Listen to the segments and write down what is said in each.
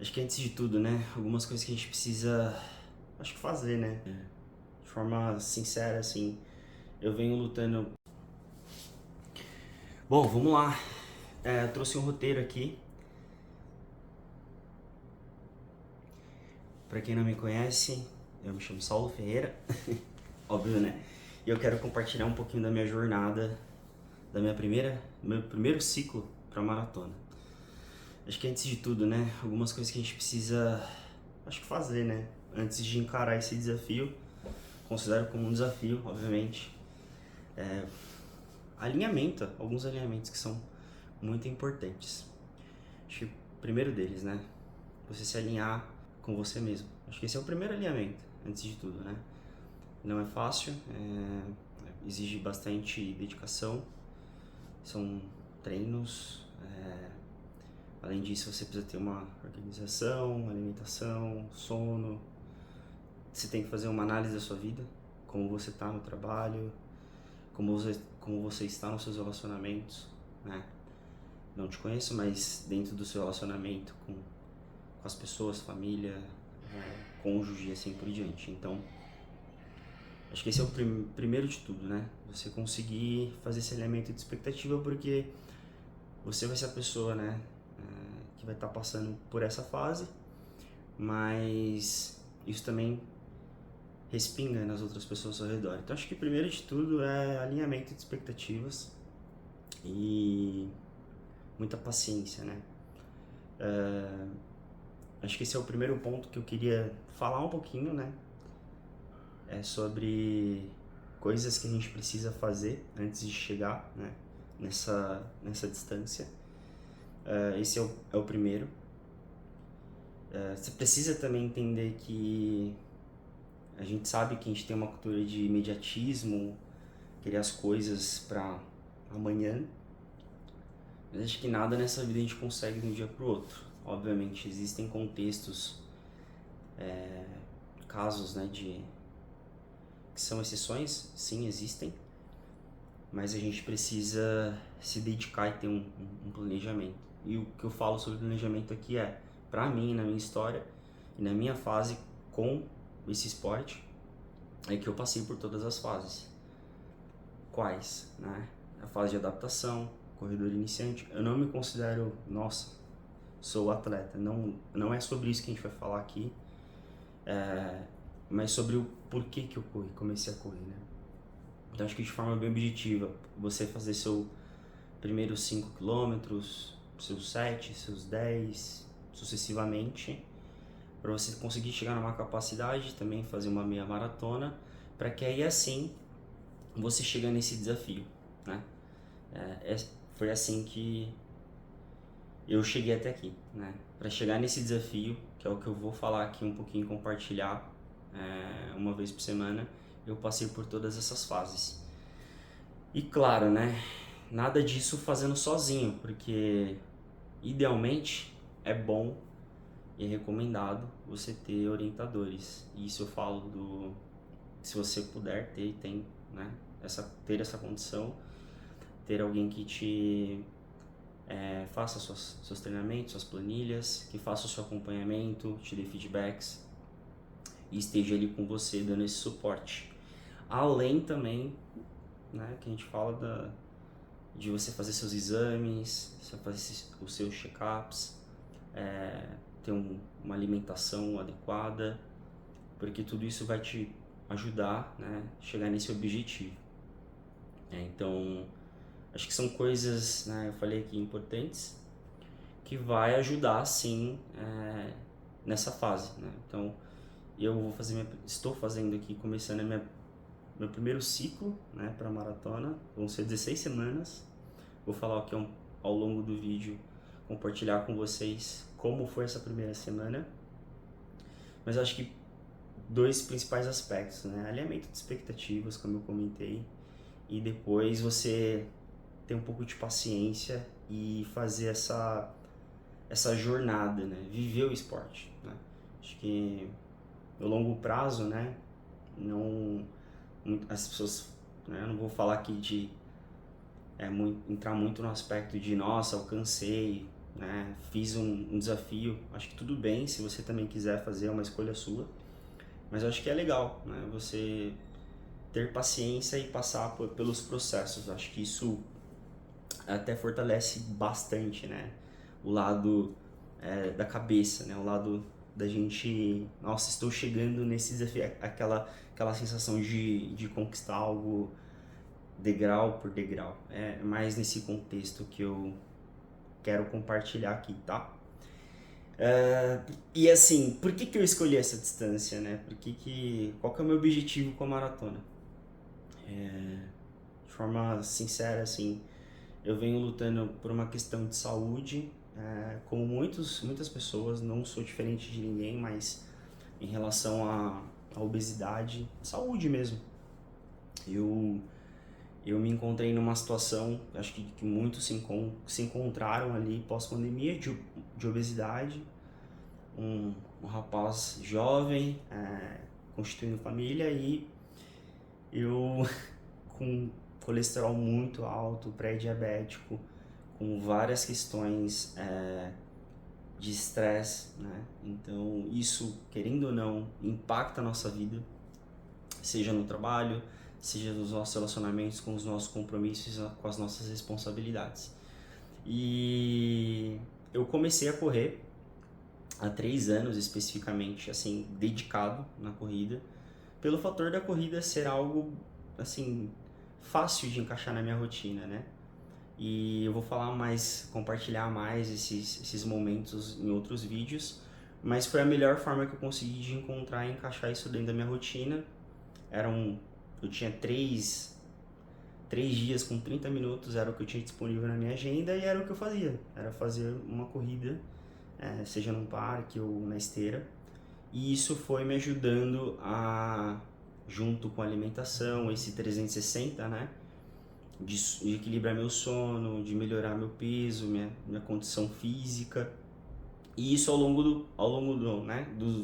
Acho que antes de tudo, né, algumas coisas que a gente precisa, acho que fazer, né, de forma sincera, assim, eu venho lutando. Bom, vamos lá. Eu trouxe um roteiro aqui. Pra quem não me conhece, eu me chamo Saulo Ferreira, óbvio, né? E eu quero compartilhar um pouquinho da minha jornada, meu primeiro ciclo pra maratona. Acho que antes de tudo, né, algumas coisas que a gente precisa, acho que fazer, né, antes de encarar esse desafio. Considero como um desafio, obviamente. Alguns alinhamentos que são muito importantes. Acho que o primeiro deles, né? Você se alinhar com você mesmo. Acho que esse é o primeiro alinhamento, antes de tudo, né? Não é fácil, exige bastante dedicação, são treinos. Além disso, você precisa ter uma organização, alimentação, sono. Você tem que fazer uma análise da sua vida, como você está no trabalho, como você está nos seus relacionamentos, né? Não te conheço, mas dentro do seu relacionamento com as pessoas, família, cônjuge e assim por diante. Então, acho que esse é o primeiro de tudo, né? Você conseguir fazer esse alinhamento de expectativa, porque você vai ser a pessoa, né, que vai estar passando por essa fase, mas isso também respinga nas outras pessoas ao redor. Então, acho que primeiro de tudo é alinhamento de expectativas e muita paciência, né? Acho que esse é o primeiro ponto que eu queria falar um pouquinho, né? É sobre coisas que a gente precisa fazer antes de chegar, né, nessa distância. Esse é o primeiro. Você precisa também entender que a gente sabe que a gente tem uma cultura de imediatismo, querer as coisas para amanhã, mas acho que nada nessa vida a gente consegue de um dia para o outro. Obviamente existem contextos, casos, né, que são exceções, sim, existem, mas a gente precisa se dedicar e ter um planejamento. E o que eu falo sobre planejamento aqui é, pra mim, na minha história e na minha fase com esse esporte, é que eu passei por todas as fases. Quais, né? A fase de adaptação, corredor iniciante. Eu não me considero, nossa, sou atleta. Não é sobre isso que a gente vai falar aqui, mas sobre o porquê que eu comecei a correr, né? Então acho que de forma bem objetiva, você fazer seu primeiros 5 quilômetros, seus 7, seus 10, sucessivamente, para você conseguir chegar numa capacidade, também fazer uma meia maratona, para que aí assim você chega nesse desafio, né? Foi assim que eu cheguei até aqui, né? Para chegar nesse desafio, que é o que eu vou falar aqui um pouquinho, compartilhar uma vez por semana, eu passei por todas essas fases. E claro, né? Nada disso fazendo sozinho, porque idealmente é bom e é recomendado você ter orientadores. E isso eu falo se você puder tem, né? Ter essa condição, ter alguém que te faça seus treinamentos, suas planilhas, que faça o seu acompanhamento, te dê feedbacks e esteja ali com você dando esse suporte. Além também, né, que a gente fala de você fazer seus exames, você fazer os seus check-ups, ter uma alimentação adequada, porque tudo isso vai te ajudar, né, a chegar nesse objetivo. Então, acho que são coisas, né, eu falei aqui, importantes, que vai ajudar, sim, nessa fase, né? Então, estou fazendo aqui, começando meu primeiro ciclo, né, para maratona, vão ser 16 semanas. Vou falar aqui ao longo do vídeo, compartilhar com vocês como foi essa primeira semana. Mas acho que dois principais aspectos, né? Alinhamento de expectativas, como eu comentei, e depois você ter um pouco de paciência e fazer essa jornada, né? Viver o esporte, né? Acho que no longo prazo, né? Não, as pessoas, né? Eu não vou falar aqui de entrar muito no aspecto de nossa, alcancei, né? Fiz um desafio, acho que tudo bem se você também quiser fazer, é uma escolha sua, mas eu acho que é legal, né? Você ter paciência e passar pelos processos, acho que isso até fortalece bastante, né? O lado da cabeça, né? O lado da gente, nossa, estou chegando nesse desafio, aquela sensação de conquistar algo degrau por degrau. É mais nesse contexto que eu quero compartilhar aqui, tá? E assim, por que eu escolhi essa distância, né? Qual que é o meu objetivo com a maratona? De forma sincera, assim, eu venho lutando por uma questão de saúde, como muitas pessoas, não sou diferente de ninguém, mas em relação à obesidade, saúde mesmo. Eu, eu me encontrei numa situação, acho que muitos se encontraram ali pós-pandemia de obesidade, um rapaz jovem, constituindo família, e eu com colesterol muito alto, pré-diabético, com várias questões de estresse, né? Então isso, querendo ou não, impacta a nossa vida, seja no trabalho, seja nos nossos relacionamentos, com os nossos compromissos, com as nossas responsabilidades. E eu comecei a correr há 3 anos especificamente, assim, dedicado na corrida, pelo fator da corrida ser algo, assim, fácil de encaixar na minha rotina, né? E eu vou compartilhar mais esses momentos em outros vídeos, mas foi a melhor forma que eu consegui de encontrar e encaixar isso dentro da minha rotina. Eu tinha três dias com 30 minutos, era o que eu tinha disponível na minha agenda e era o que eu fazia. Era fazer uma corrida, seja num parque ou na esteira. E isso foi me ajudando junto com a alimentação, esse 360, né? De equilibrar meu sono, de melhorar meu peso, minha condição física. E isso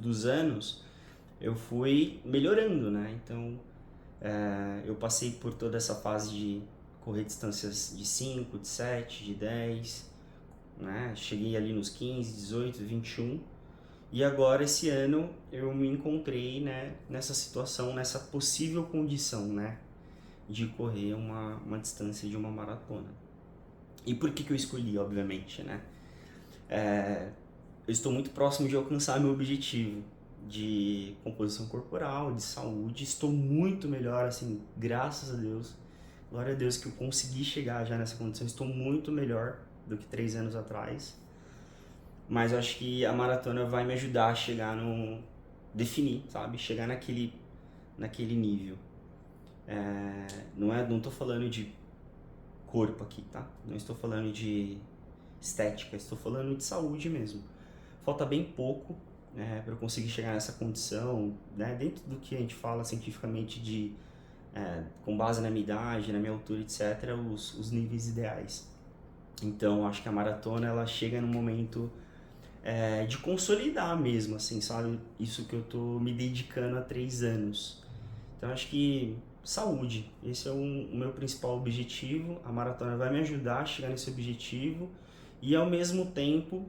dos anos eu fui melhorando, né? Então eu passei por toda essa fase de correr distâncias de 5, de 7, de 10, né? Cheguei ali nos 15, 18, 21. E agora esse ano eu me encontrei, né, nessa situação, nessa possível condição, né, de correr uma distância de uma maratona. E por que eu escolhi, obviamente, né? Eu estou muito próximo de alcançar meu objetivo de composição corporal, de saúde. Estou muito melhor, assim, graças a Deus. Glória a Deus que eu consegui chegar já nessa condição. Estou muito melhor do que 3 anos atrás. Mas eu acho que a maratona vai me ajudar a chegar definir, sabe? Chegar naquele nível. Não tô falando de corpo aqui, tá? Não estou falando de estética, estou falando de saúde mesmo. Falta bem pouco, né, para eu conseguir chegar nessa condição, né, dentro do que a gente fala cientificamente com base na minha idade, na minha altura, etc., os níveis ideais. Então, acho que a maratona ela chega num momento de consolidar mesmo, assim, sabe? Isso que eu tô me dedicando há 3 anos. Então, acho que saúde, esse é o meu principal objetivo. A maratona vai me ajudar a chegar nesse objetivo e, ao mesmo tempo,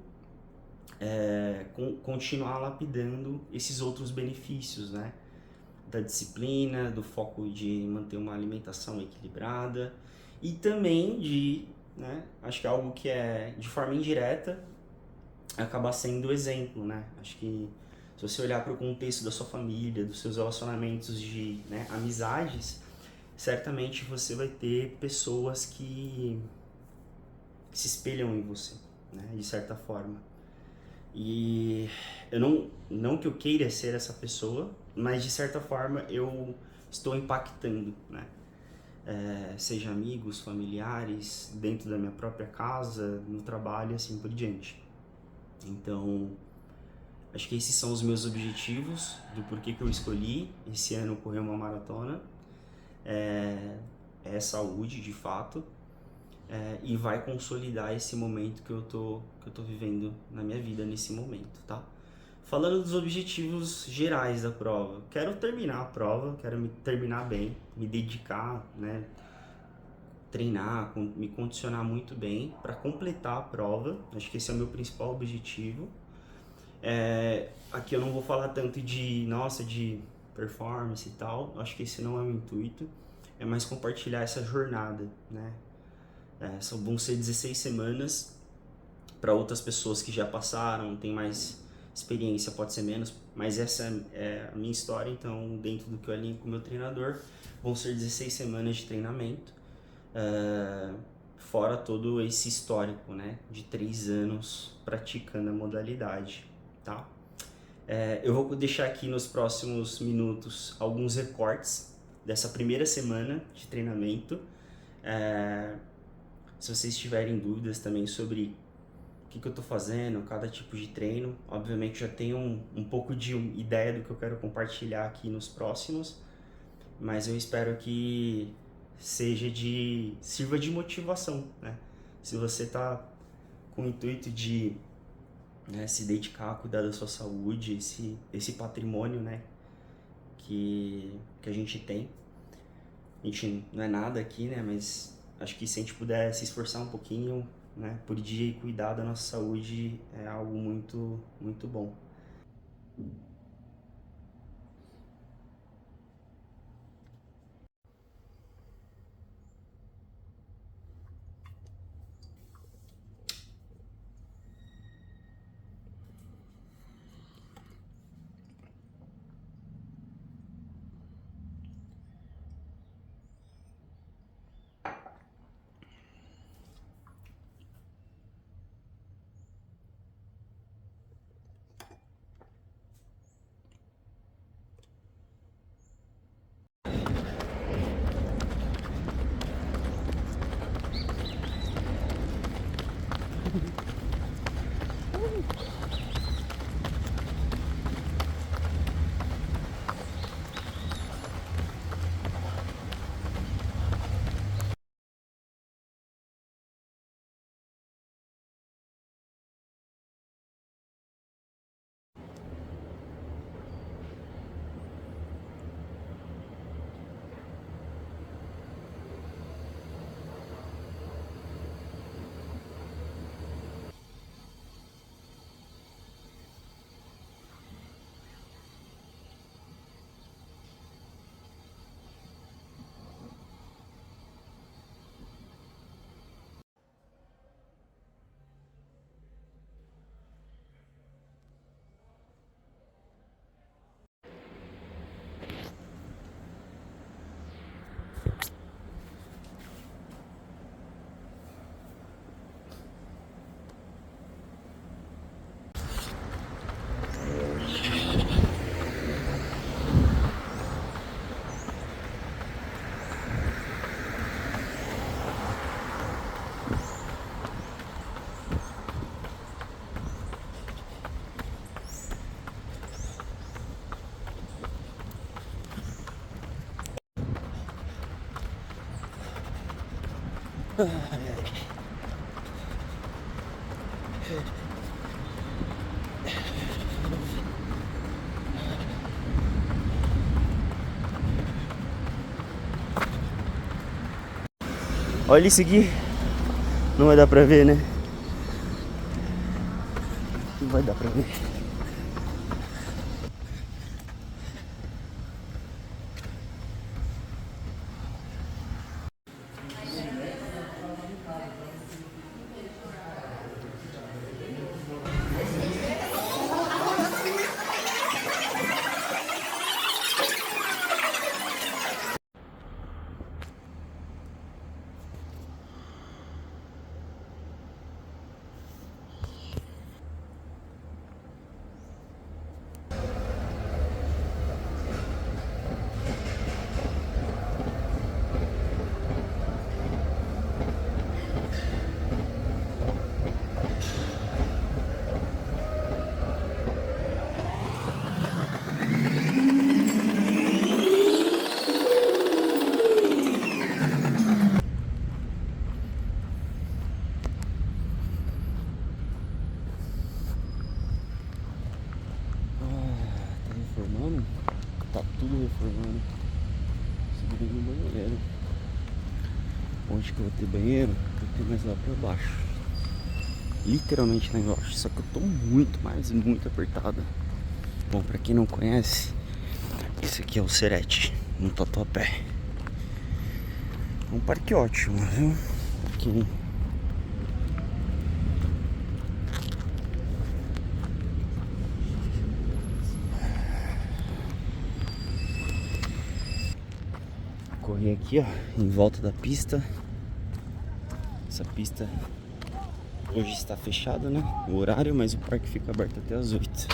continuar lapidando esses outros benefícios, né? Da disciplina, do foco de manter uma alimentação equilibrada e também né? Acho que é algo que é de forma indireta acabar sendo exemplo, né? Acho que se você olhar para o contexto da sua família, dos seus relacionamentos né, amizades, certamente você vai ter pessoas que se espelham em você, né? De certa forma. E eu não que eu queira ser essa pessoa, mas de certa forma eu estou impactando, né? Seja amigos, familiares, dentro da minha própria casa, no trabalho e assim por diante. Então, acho que esses são os meus objetivos do porquê que eu escolhi esse ano correr uma maratona. É saúde, de fato, e vai consolidar esse momento que eu tô vivendo na minha vida nesse momento, tá? Falando dos objetivos gerais da prova, quero terminar a prova, quero terminar bem, me dedicar, né? treinar, me condicionar muito bem para completar a prova. Acho que esse é o meu principal objetivo. Aqui eu não vou falar tanto de performance e tal, acho que esse não é o intuito, é mais compartilhar essa jornada, né? Vão ser 16 semanas, para outras pessoas que já passaram, tem mais experiência, pode ser menos, mas essa é a minha história, então dentro do que eu alinho com o meu treinador, vão ser 16 semanas de treinamento, fora todo esse histórico, né, de 3 anos praticando a modalidade, tá? Eu vou deixar aqui nos próximos minutos alguns recortes dessa primeira semana de treinamento. Se vocês tiverem dúvidas também sobre o que eu estou fazendo, cada tipo de treino, obviamente já tenho um pouco de ideia do que eu quero compartilhar aqui nos próximos, mas eu espero que sirva de motivação, né? Se você está com o intuito de, né, se dedicar a cuidar da sua saúde, esse patrimônio, né, que a gente tem. A gente não é nada aqui, né, mas acho que se a gente puder se esforçar um pouquinho, né, por dia e cuidar da nossa saúde é algo muito, muito bom. Olha isso aqui, não vai dar pra ver, né? Não vai dar pra ver. Tá reformando? Tá tudo reformando. Segura no banheiro. Onde que eu vou ter banheiro? Eu tenho mais lá pra baixo. Literalmente lá embaixo. Só que eu tô muito, mas muito apertado. Bom, pra quem não conhece, esse aqui é o Serete, no Tatuapé. É um parque ótimo, viu? Aqui. Correr aqui, ó, em volta da pista. Essa pista hoje está fechada, né? O horário, mas o parque fica aberto até as 8.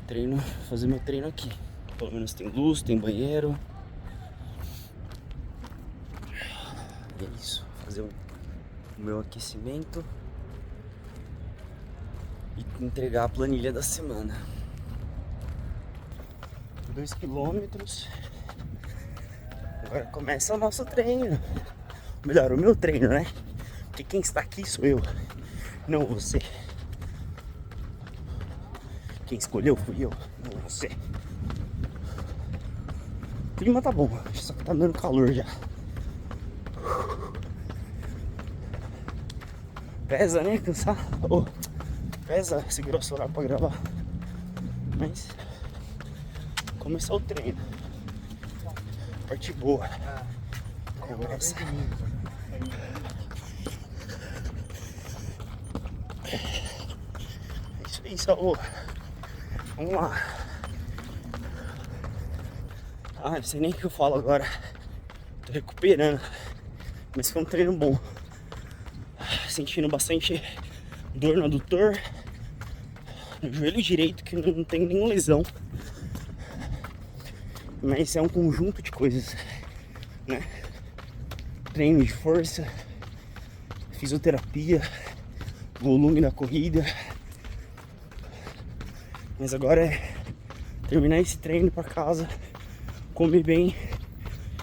Treino, fazer meu treino aqui. Pelo menos tem luz, tem banheiro. E é isso, fazer o meu aquecimento e entregar a planilha da semana. 2 quilômetros. Agora começa o nosso treino. Melhor, o meu treino, né? Porque quem está aqui sou eu, não você. Quem escolheu fui eu, não você. O clima tá bom, só que tá dando calor já. Pesa, né? Cansar. Oh, pesa segurar o celular pra gravar. Mas começou o treino. Parte boa. Começa. É isso aí, Saúl. Vamos lá. Ah, não sei nem o que eu falo agora. Tô recuperando. Mas foi um treino bom. Sentindo bastante dor no adutor, no joelho direito, que não tem nenhuma lesão. Mas é um conjunto de coisas, né? Treino de força, fisioterapia, volume da corrida. Mas agora é terminar esse treino pra casa, comer bem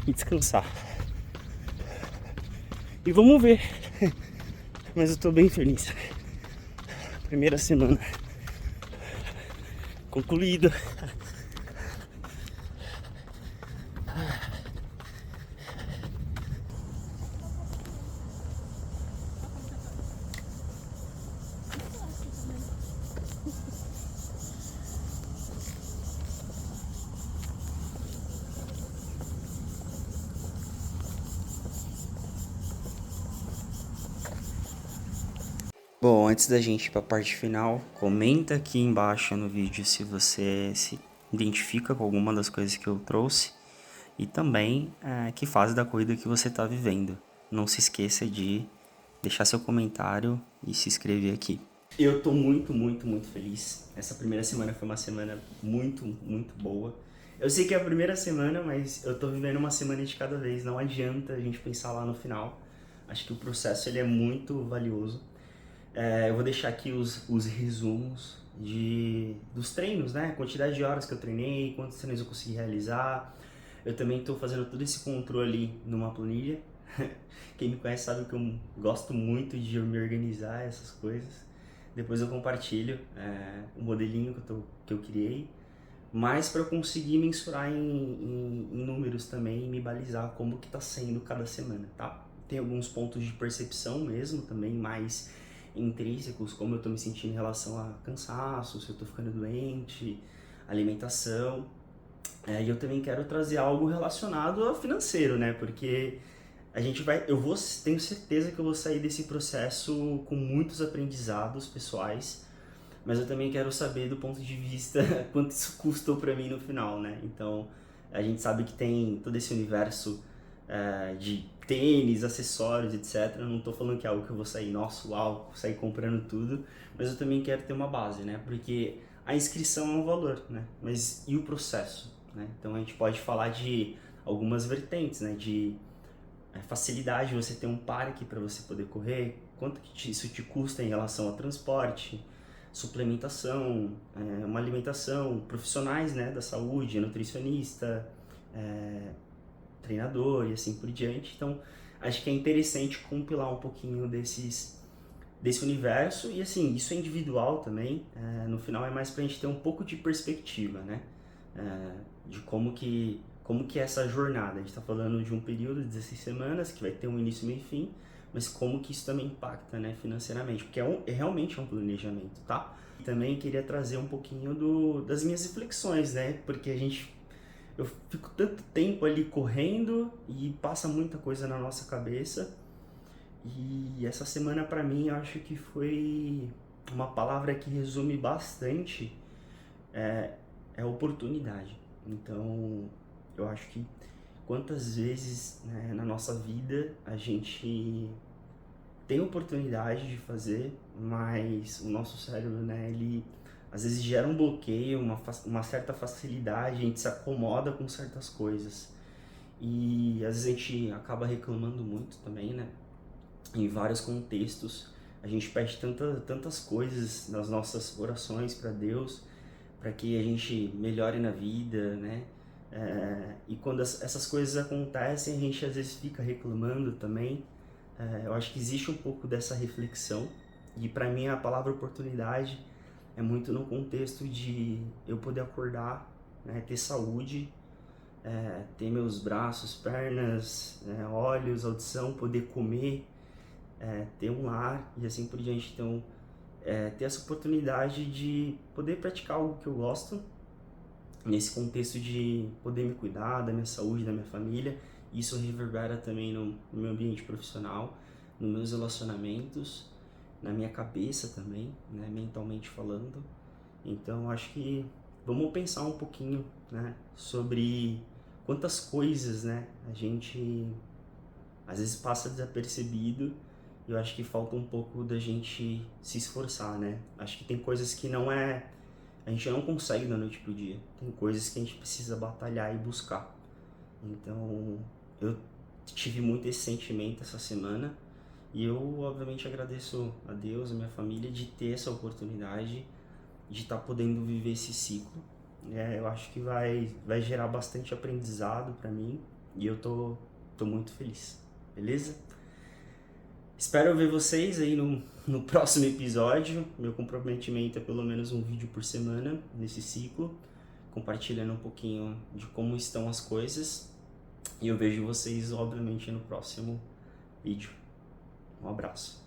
e descansar. E vamos ver. Mas eu tô bem feliz. Primeira semana concluída. Bom, antes da gente ir para a parte final, comenta aqui embaixo no vídeo se você se identifica com alguma das coisas que eu trouxe e também que fase da corrida que você está vivendo. Não se esqueça de deixar seu comentário e se inscrever aqui. Eu tô muito feliz. Essa primeira semana foi uma semana muito boa. Eu sei que é a primeira semana, mas eu tô vivendo uma semana de cada vez. Não adianta a gente pensar lá no final. Acho que o processo ele é muito valioso. Eu vou deixar aqui os resumos dos treinos, né? Quantidade de horas que eu treinei, quantos treinos eu consegui realizar. Eu também estou fazendo todo esse controle numa planilha. Quem me conhece sabe que eu gosto muito de me organizar essas coisas. Depois eu compartilho o modelinho que eu criei. Mas para eu conseguir mensurar em números também e me balizar como que está sendo cada semana, tá? Tem alguns pontos de percepção mesmo também, mais intrínsecos, como eu tô me sentindo em relação a cansaço, se eu tô ficando doente, alimentação. E eu também quero trazer algo relacionado ao financeiro, né? Porque tenho certeza que eu vou sair desse processo com muitos aprendizados pessoais, mas eu também quero saber do ponto de vista quanto isso custou para mim no final, né? Então, a gente sabe que tem todo esse universo de tênis, acessórios, etc. Eu não tô falando que é algo que eu vou sair, nossa, uau, sair comprando tudo, mas eu também quero ter uma base, né? Porque a inscrição é um valor, né? Mas e o processo, né? Então a gente pode falar de algumas vertentes, né? De facilidade de você ter um parque para você poder correr, quanto que isso te custa em relação ao transporte, suplementação, uma alimentação, profissionais, né, da saúde, nutricionista, treinador e assim por diante. Então, acho que é interessante compilar um pouquinho desse universo e assim, isso é individual também, no final é mais pra gente ter um pouco de perspectiva, né, de como que como que é essa jornada. A gente está falando de um período de 16 semanas, que vai ter um início, meio e fim, mas como que isso também impacta, né, financeiramente, porque realmente é um planejamento, tá? E também queria trazer um pouquinho das minhas reflexões, né, porque eu fico tanto tempo ali correndo e passa muita coisa na nossa cabeça, e essa semana para mim eu acho que foi uma palavra que resume bastante, é oportunidade. Então, eu acho que quantas vezes, né, na nossa vida a gente tem oportunidade de fazer, mas o nosso cérebro, né, ele às vezes gera um bloqueio, uma certa facilidade, a gente se acomoda com certas coisas. E às vezes a gente acaba reclamando muito também, né? Em vários contextos. A gente pede tantas coisas nas nossas orações para Deus, para que a gente melhore na vida, né? E quando essas coisas acontecem, a gente às vezes fica reclamando também. Eu acho que existe um pouco dessa reflexão, e para mim a palavra oportunidade é muito no contexto de eu poder acordar, né, ter saúde, ter meus braços, pernas, olhos, audição, poder comer, ter um lar e assim por diante. Então, ter essa oportunidade de poder praticar algo que eu gosto, nesse contexto de poder me cuidar da minha saúde, da minha família. Isso reverbera também no meu ambiente profissional, nos meus relacionamentos, na minha cabeça também, né, mentalmente falando. Então, acho que vamos pensar um pouquinho, né, sobre quantas coisas, né, a gente às vezes passa desapercebido. E eu acho que falta um pouco da gente se esforçar, né? Acho que tem coisas que a gente não consegue da noite pro dia. Tem coisas que a gente precisa batalhar e buscar. Então, eu tive muito esse sentimento essa semana, e eu obviamente agradeço a Deus, a minha família, de ter essa oportunidade de estar podendo viver esse ciclo. Eu acho que vai gerar bastante aprendizado para mim, e eu tô muito feliz, beleza? Espero ver vocês aí no próximo episódio. Meu comprometimento é pelo menos um vídeo por semana nesse ciclo, compartilhando um pouquinho de como estão as coisas. E eu vejo vocês, obviamente, no próximo vídeo. Um abraço.